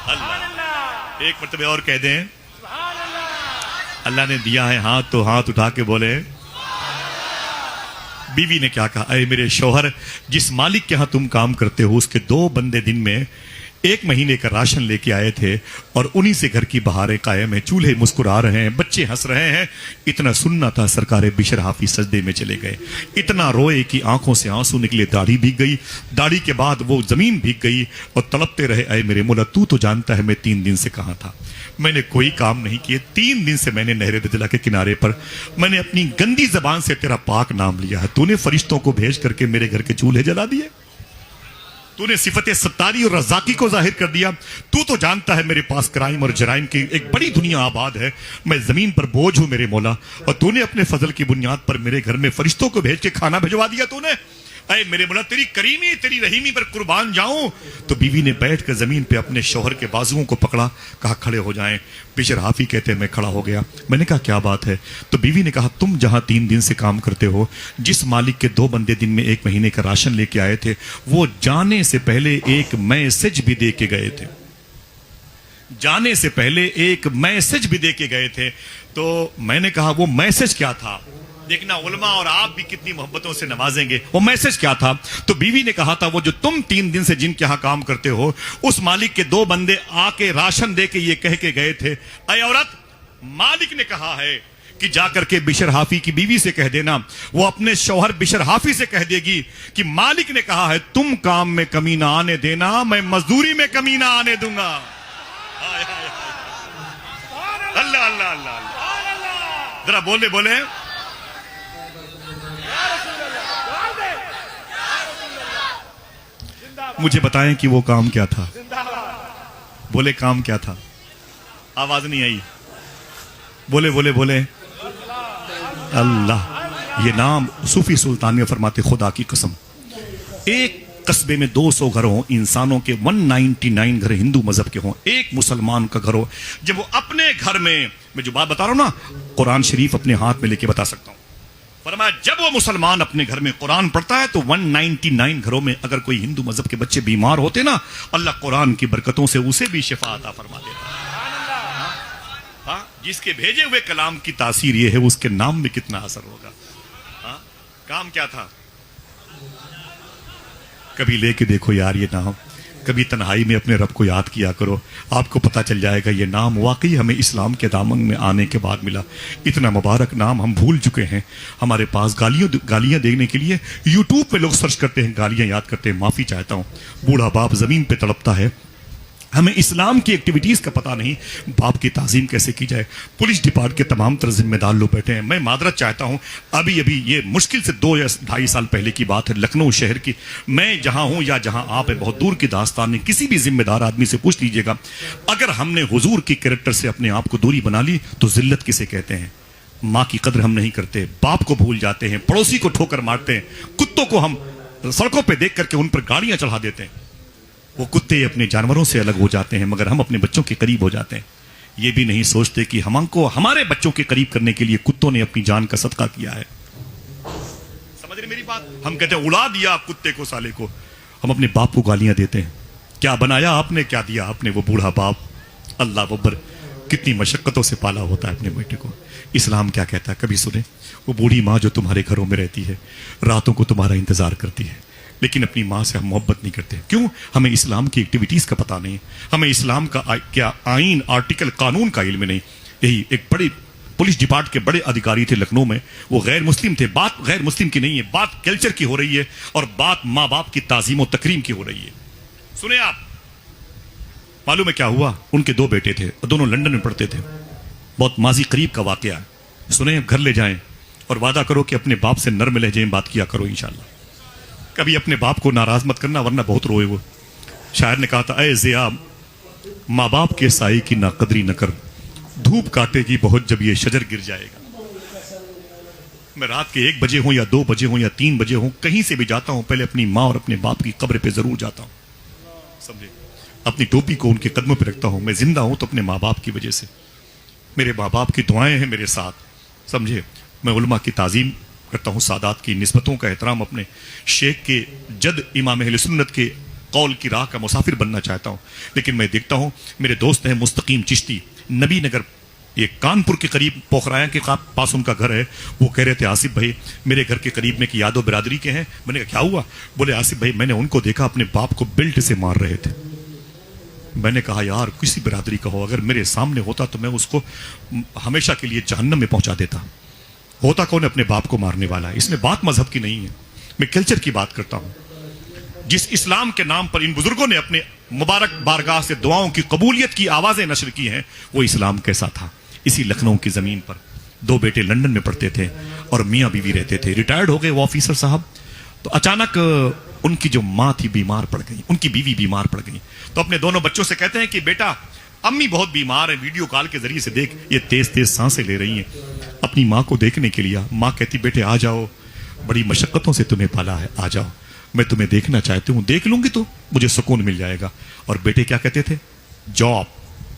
अल्लाह, एक मरतबे और कह दें, अल्लाह ने दिया है हाथ तो हाथ उठा के बोले। बीवी ने क्या कहा, अरे मेरे शौहर, जिस मालिक के यहां तुम काम करते हो उसके 2 बंदे दिन में 1 महीने का राशन लेके आए थे और उन्हीं से घर की बहारें कायम है, चूल्हे मुस्कुरा रहे हैं, बच्चे हंस रहे हैं। इतना सुनना था, सरकार बिशर हाफी सजदे में चले गए, इतना रोए कि आंखों से आंसू निकले, दाढ़ी भीग गई, दाढ़ी के बाद वो जमीन भीग गई और तड़पते रहे, अरे मेरे मौला, तू तो जानता है मैं 3 दिन से कहां था, मैंने कोई काम नहीं किए, 3 दिन से मैंने नहर दजला के किनारे पर मैंने अपनी गंदी जबान से तेरा पाक नाम लिया है, तूने फरिश्तों को भेज करके मेरे घर के चूल्हे जला दिए, तूने सिफत सत्तारी और रज़ाकी को जाहिर कर दिया। तू तो जानता है मेरे पास क्राइम और जराइम की एक बड़ी दुनिया आबाद है, मैं जमीन पर बोझ हूं मेरे मौला, और तूने अपने फजल की बुनियाद पर मेरे घर में फरिश्तों को भेज के खाना भिजवा दिया तूने। अरे मेरे मौला, तेरी करीमी तेरी रहीमी पर कुर्बान जाऊं। तो बीवी ने बैठकर जमीन पे अपने शौहर के बाजुओं को पकड़ा, कहा खड़े हो जाएं। बिशर हाफी कहते हैं, मैं खड़ा हो गया। मैंने कहा क्या बात है? तो बीवी ने कहा, तुम जहां 3 दिन से काम करते हो, जिस मालिक के 2 बंदे दिन में 1 महीने का राशन लेके आए थे, वो जाने से पहले एक मैसेज भी दे के गए थे, जाने से पहले एक मैसेज भी दे के गए थे। तो मैंने कहा वो मैसेज क्या था? देखना उलमा और आप भी कितनी मोहब्बतों से नवाजेंगे। वो मैसेज क्या था? तो बीवी ने कहा था, वो जो तुम 3 दिन से जिनके यहां काम करते हो, उस मालिक के 2 बंदे आके राशन दे के ये कह के गए थे, अय औरत, मालिक ने कहा है कि जाकर के बिशर हाफी की बीवी से कह देना, वो अपने शौहर बिशर हाफी से कह देगी कि मालिक ने कहा है तुम काम में कमी ना आने देना, मैं मजदूरी में कमी ना आने दूंगा। अल्लाह अल्लाह अल्लाह, जरा बोले बोले। मुझे बताएं कि वो काम क्या था? बोले काम क्या था? आवाज नहीं आई, बोले बोले बोले। अल्लाह, ये नाम सूफी सुल्तान में फरमाते, खुदा की कसम, एक कस्बे में 200 घर हों, इंसानों के 199 घर हिंदू मजहब के हों, एक मुसलमान का घर हो, जब वो अपने घर में, मैं जो बात बता रहा हूं ना, कुरान शरीफ अपने हाथ में लेके बता सकता हूं, फरमाया जब वो मुसलमान अपने घर में कुरान पढ़ता है तो 199 घरों में अगर कोई हिंदू मजहब के बच्चे बीमार होते ना, अल्लाह कुरान की बरकतों से उसे भी शिफा अता फरमा देता। हाँ, जिसके भेजे हुए कलाम की तासीर ये है, उसके नाम में कितना असर होगा। हाँ, काम क्या था? कभी लेके देखो यार ये नाम, कभी तन्हाई में अपने रब को याद किया करो, आपको पता चल जाएगा ये नाम वाकई हमें इस्लाम के दामन में आने के बाद मिला। इतना मुबारक नाम हम भूल चुके हैं। हमारे पास गालियां देने के लिए यूट्यूब पे लोग सर्च करते हैं, गालियां याद करते हैं। माफी चाहता हूं, बूढ़ा बाप जमीन पे तड़पता है, हमें इस्लाम की एक्टिविटीज का पता नहीं, बाप की ताजीम कैसे की जाए। पुलिस डिपार्टमेंट के तमाम तरह जिम्मेदार लोग बैठे हैं। मैं मादरत चाहता हूं, अभी अभी ये मुश्किल से 2 या 2.5 साल पहले की बात है, लखनऊ शहर की, मैं जहां हूं या जहां आप है, बहुत दूर की दास्तान है। किसी भी जिम्मेदार आदमी से पूछ लीजिएगा, अगर हमने हुजूर की कैरेक्टर से अपने आप को दूरी बना ली तो जिल्लत किसे कहते हैं? माँ की कदर हम नहीं करते, बाप को भूल जाते हैं, पड़ोसी को ठोकर मारते हैं, कुत्तों को हम सड़कों पर देख करके उन पर गाड़ियां चढ़ा देते हैं। वो कुत्ते अपने जानवरों से अलग हो जाते हैं, मगर हम अपने बच्चों के करीब हो जाते हैं। ये भी नहीं सोचते कि हमको हमारे बच्चों के करीब करने के लिए कुत्तों ने अपनी जान का सदका किया है। समझ रहे मेरी बात? हम कहते हैं उड़ा दिया कुत्ते को, साले को। हम अपने बाप को गालियां देते हैं, क्या बनाया आपने, क्या दिया आपने? वो बूढ़ा बाप, अल्लाह अकबर, कितनी मशक्कतों से पाला होता है अपने बेटे को। इस्लाम क्या कहता है, कभी सुने? वो बूढ़ी माँ जो तुम्हारे घरों में रहती है, रातों को तुम्हारा इंतजार करती है, लेकिन अपनी माँ से हम मोहब्बत नहीं करते। क्यों? हमें इस्लाम की एक्टिविटीज का पता नहीं, हमें इस्लाम का क्या आइन, आर्टिकल, कानून का इल्म नहीं। यही एक बड़ी पुलिस डिपार्ट के बड़े अधिकारी थे लखनऊ में, वो गैर मुस्लिम थे। बात गैर मुस्लिम की नहीं है, बात कल्चर की हो रही है और बात माँ बाप की ताजीम और तकरीम की हो रही है। सुने आप, मालूम है क्या हुआ? उनके 2 बेटे थे, दोनों लंदन में पढ़ते थे। बहुत माजी करीब का वाकया है। सुने, घर ले जाएं और वादा करो कि अपने बाप से नर्म लहजे में बात किया करो इंशाल्लाह। कभी अपने बाप को नाराज मत करना वरना बहुत रोए वो। शायर ने कहा था, ऐ ज़िया माँ बाप के साए की नाकदरी न कर, धूप काटेगी बहुत जब ये शजर गिर जाएगा। मैं रात के 1 बजे हूं या 2 बजे हूं या 3 बजे हूं, कहीं से भी जाता हूं, पहले अपनी माँ और अपने बाप की कब्र पे जरूर जाता हूं, समझे। अपनी टोपी को उनके कदमों पे रखता हूं। मैं जिंदा हूं तो अपने माँ बाप की वजह से, मेरे माँ बाप की दुआएं हैं मेरे साथ, समझे। मैं उलमा की ताजीम करता हूं, सादात की निस्बतों का एहतराम, अपने शेख के जद इमाम अहले सुन्नत के कौल की राह का मुसाफिर बनना चाहता हूं। लेकिन मैं देखता हूं मेरे दोस्त हैं मुस्तकीम चिश्ती, नबी नगर, ये कानपुर के करीब पोखराया के पास उनका घर है। वो कह रहे थे, आसिफ भाई मेरे घर के करीब में कि यादव बिरादरी के हैं। मैंने कहा क्या हुआ? बोले आसिफ भाई मैंने उनको देखा अपने बाप को बेल्ट से मार रहे थे। मैंने कहा यार किसी बिरादरी का हो, अगर मेरे सामने होता तो मैं उसको हमेशा के लिए जहन्नम में पहुंचा देता। होता कौन है अपने बाप को मारने वाला? इसमें बात मजहब की नहीं है, मैं कल्चर की बात करता हूं। जिस इस्लाम के नाम पर इन बुजुर्गों ने अपने मुबारक बारगाह से दुआओं की कबूलियत की आवाजें नशर की हैं, वो इस्लाम कैसा था। इसी लखनऊ की जमीन पर 2 बेटे लंदन में पढ़ते थे और मियाँ बीवी रहते थे। रिटायर्ड हो गए वो ऑफिसर साहब, तो अचानक उनकी जो माँ थी बीमार पड़ गई, उनकी बीवी बीमार पड़ गई। तो अपने दोनों बच्चों से कहते हैं कि बेटा अम्मी बहुत बीमार है, वीडियो कॉल के जरिए से देख, ये तेज तेज सांसें ले रही हैं। अपनी माँ को देखने के लिए माँ कहती बेटे आ जाओ, बड़ी मशक्कतों से तुम्हें पाला है, आ जाओ, मैं तुम्हें देखना चाहती हूँ, देख लूंगी तो मुझे सुकून मिल जाएगा। और बेटे क्या कहते थे? जॉब,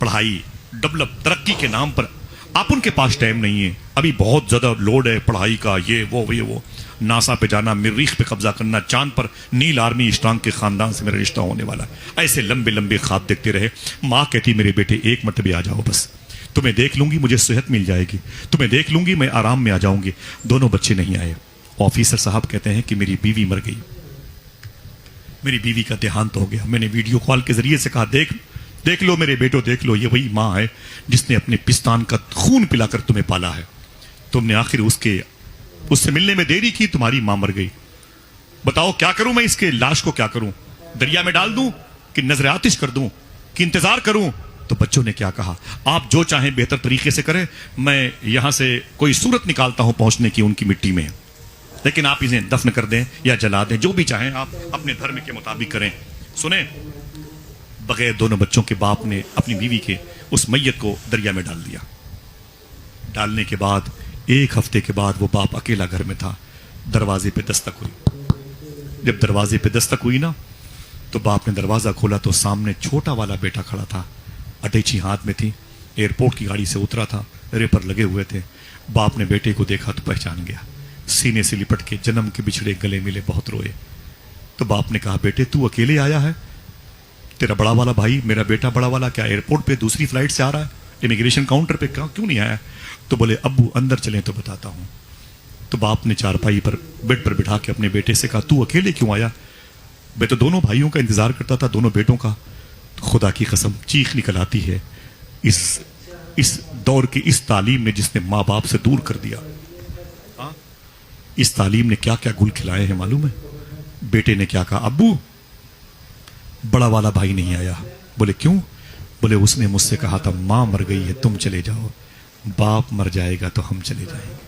पढ़ाई, डेवलप, तरक्की के नाम पर आप उनके पास टाइम नहीं है, अभी बहुत ज्यादा लोड है पढ़ाई का, ये वो नासा पे जाना, मरीख पे कब्जा करना, चांद पर नील आर्मी स्ट्रांग के खानदान से मेरा रिश्ता होने वाला। ऐसे लंबे लंबे ख्वाब देखते रहे। माँ कहती मेरे बेटे एक मरतबे आ जाओ, बस तुम्हें देख लूंगी, मुझे सेहत मिल जाएगी, तुम्हें देख लूंगी, मैं आराम में आ जाऊंगी। दोनों बच्चे नहीं आए। ऑफिसर साहब कहते हैं कि मेरी बीवी मर गई, मेरी बीवी का देहांत हो गया। मैंने वीडियो कॉल के जरिए से कहा देख लो मेरे बेटो, देख लो, ये वही माँ है जिसने अपने पिस्तान का खून पिलाकर तुम्हें पाला है। तुमने आखिर उससे मिलने में देरी की, तुम्हारी माँ मर गई। बताओ क्या करूं मैं, इसके लाश को क्या करूं? दरिया में डाल दूं कि नजर आतिश कर दूं कि इंतजार करूं? तो बच्चों ने क्या कहा, आप जो चाहें बेहतर तरीके से करें, मैं यहां से कोई सूरत निकालता हूं पहुंचने की उनकी मिट्टी में, लेकिन आप इन्हें दफन कर दें या जला दें, जो भी चाहें आप अपने धर्म के मुताबिक करें। सुने, बगैर दोनों बच्चों के बाप ने अपनी बीवी के उस मैयत को दरिया में डाल दिया। डालने के बाद 1 हफ्ते के बाद वो बाप अकेला घर में था। दरवाजे पे दस्तक हुई। जब दरवाजे पे दस्तक हुई ना, तो बाप ने दरवाजा खोला तो सामने छोटा वाला बेटा खड़ा था, अटैची हाथ में थी, एयरपोर्ट की गाड़ी से उतरा था, रेपर लगे हुए थे। बाप ने बेटे को देखा तो पहचान गया, सीने से लिपट के जन्म के बिछड़े गले मिले, बहुत रोए। तो बाप ने कहा बेटे तू अकेले आया है, तेरा बड़ा वाला भाई, मेरा बेटा बड़ा वाला क्या एयरपोर्ट पे दूसरी फ्लाइट से आ रहा है, इमिग्रेशन काउंटर पे क्यों नहीं आया? तो बोले अब्बू अंदर चलें तो बताता हूं। तो बाप ने चारपाई पर बेड पर बिठा के अपने बेटे से कहा तू अकेले क्यों आया? मैं तो दोनों भाइयों का इंतजार करता था, दोनों बेटों का। तो खुदा की कसम चीख निकल आती है इस दौर की इस तालीम ने जिसने माँ बाप से दूर कर दिया। इस तालीम ने क्या क्या गुल खिलाए हैं मालूम है? बेटे ने क्या कहा, अब्बू बड़ा वाला भाई नहीं आया। बोले क्यों? बोले उसने मुझसे कहा था मां मर गई है तुम चले जाओ, बाप मर जाएगा तो हम चले जाएंगे।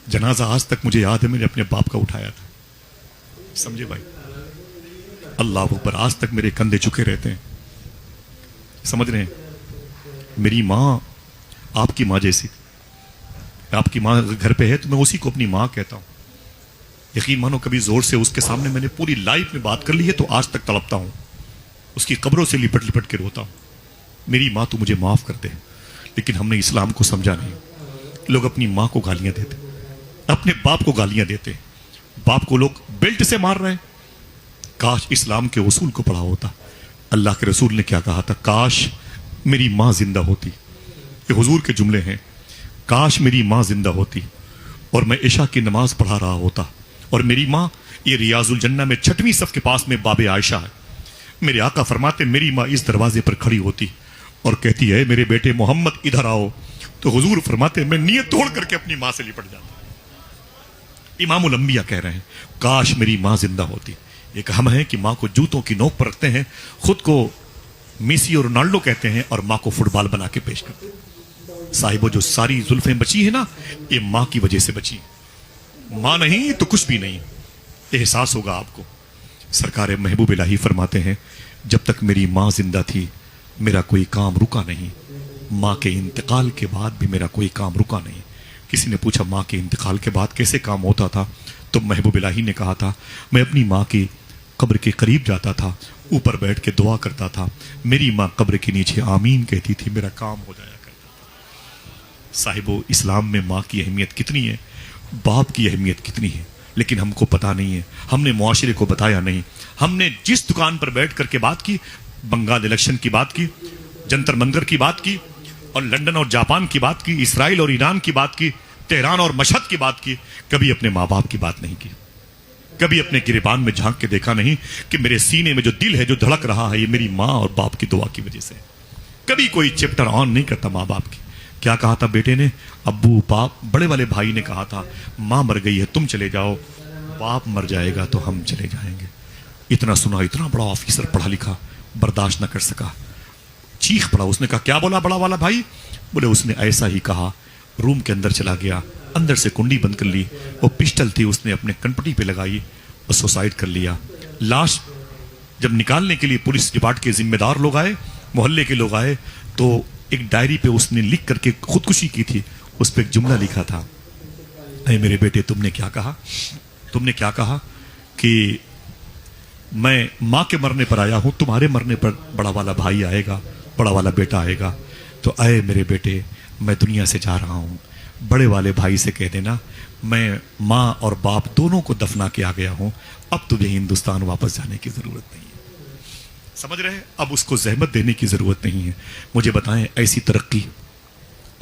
जनाजा आज तक मुझे याद है, मैंने अपने बाप का उठाया था, समझे भाई? अल्लाह ऊपर आज तक मेरे कंधे झुके रहते हैं, समझ रहे हैं? मेरी मां आपकी मां जैसी, आपकी मां घर पे है तो मैं उसी को अपनी मां कहता हूं। यकीन मानो कभी जोर से उसके सामने मैंने पूरी लाइफ में बात कर ली है तो आज तक तड़पता हूं, उसकी कब्रों से लिपट लिपट के रोता हूं। मेरी मां तू मुझे माफ कर दे। लेकिन हमने इस्लाम को समझा नहीं। लोग अपनी मां को गालियां देते, अपने बाप को गालियां देते, बाप को लोग बेल्ट से मार रहे हैं। काश इस्लाम के उसूल को पढ़ा होता। अल्लाह के रसूल ने क्या कहा था, काश मेरी मां जिंदा होती। ये हुजूर के जुमले हैं, काश मेरी मां जिंदा होती और मैं इशा की नमाज पढ़ा रहा होता और मेरी मां ये रियाजुल जन्ना में 6वीं सफ के पास में बाबे आयशा है। मेरे आका फरमाते मेरी मां इस दरवाजे पर खड़ी होती और कहती है मेरे बेटे मोहम्मद इधर आओ, तो हुजूर फरमाते मैं नीयत तोड़ करके अपनी मां से लिपट जाता। इमामुल अंबिया कह रहे हैं काश मेरी मां जिंदा होती। एक हम हैं कि मां को जूतों की नोक पर रखते हैं, खुद को मेसी और रोनाल्डो कहते हैं और मां को फुटबॉल बना के पेश करते हैं। साहिबो जो सारी जुल्फें बची है ना, ये मां की वजह से बची। मां नहीं तो कुछ भी नहीं, एहसास होगा आपको। सरकार महबूब इलाही फरमाते हैं जब तक मेरी मां जिंदा थी मेरा कोई काम रुका नहीं, मां के इंतकाल के बाद भी मेरा कोई काम रुका नहीं। किसी ने पूछा मां के इंतकाल के बाद कैसे काम होता था, तो महबूब इलाही ने कहा था मैं अपनी मां की कब्र के करीब जाता था, ऊपर बैठ के दुआ करता था, मेरी मां कब्र के नीचे आमीन कहती थी, मेरा काम हो जाया करता था। साहिबो इस्लाम में मां की अहमियत कितनी है, बाप की अहमियत कितनी है, लेकिन हमको पता नहीं है, हमने मुआशरे को बताया नहीं। हमने जिस दुकान पर बैठ करके बात की, बंगाल इलेक्शन की बात की, जंतर मंतर की बात की, और लंदन और जापान की बात की, इसराइल और ईरान की बात की, तेहरान और मशहद की बात की, कभी अपने माँ बाप की बात नहीं की। कभी अपने गिरेबान में झांक के देखा नहीं कि मेरे सीने में जो दिल है, जो धड़क रहा है, ये मेरी माँ और बाप की दुआ की वजह से। कभी कोई चैप्टर ऑन नहीं करता माँ बाप की। क्या कहा था बेटे ने, अब्बू बाप, बड़े वाले भाई ने कहा था माँ मर गई है तुम चले जाओ, बाप मर जाएगा तो हम चले जाएंगे। इतना सुना, इतना बड़ा ऑफिसर पढ़ा लिखा, बर्दाश्त न कर सका, चीख पड़ा। उसने कहा क्या बोला बड़ा वाला भाई? बोले उसने ऐसा ही कहा। रूम के अंदर चला गया, अंदर से कुंडी बंद कर ली, वो पिस्टल थी उसने अपने कनपटी पे लगाई और सुसाइड कर लिया। लाश जब निकालने के लिए पुलिस डिपार्टमेंट के जिम्मेदार लोग आए, मोहल्ले के लोग आए, तो एक डायरी पे उसने लिख करके खुदकुशी की थी। उस पर एक जुमला लिखा था, अरे मेरे बेटे तुमने क्या कहा, तुमने क्या कहा कि मैं माँ के मरने पर आया हूँ, तुम्हारे मरने पर बड़ा वाला भाई आएगा, बड़ा वाला बेटा आएगा। तो अरे मेरे बेटे मैं दुनिया से जा रहा हूँ, बड़े वाले भाई से कह देना मैं माँ और बाप दोनों को दफना के आ गया हूँ, अब तुझे हिंदुस्तान वापस जाने की जरूरत नहीं है। समझ रहे हैं? अब उसको जहमत देने की जरूरत नहीं है। मुझे बताएं ऐसी तरक्की,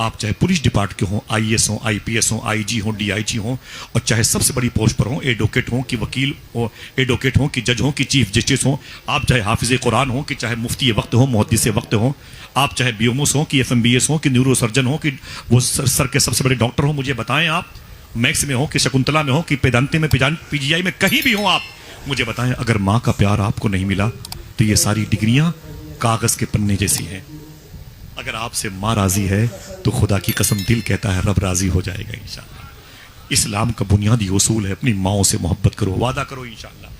आप चाहे पुलिस डिपार्टमेंट के हों, आईएएस हों, आईपीएस हों, आईजी हों, डीआईजी हों, और चाहे सबसे बड़ी पोस्ट पर हों, एडवोकेट हों कि वकील हो, एडवोकेट हों कि जज हों कि चीफ जस्टिस हों, आप चाहे हाफिज कुरान हों कि चाहे मुफ्ती वक्त हों, मुहद्दिस वक्त हों, आप चाहे बीओमोस हों कि एफएमबीएस हों कि न्यूरो सर्जन हों कि वो सर के सबसे बड़े डॉक्टर हों, मुझे बताएं आप मैक्स में हो कि शकुंतला में हो कि वेदांती में, पीजीआई में, कहीं भी हो आप, मुझे बताएं अगर माँ का प्यार आपको नहीं मिला तो ये सारी डिग्रियां कागज के पन्ने जैसी हैं। अगर आपसे माँ राजी है तो खुदा की कसम दिल कहता है रब राजी हो जाएगा इंशाअल्लाह। इस्लाम का बुनियादी उसूल है अपनी माओ से मोहब्बत करो, वादा करो इंशाअल्लाह।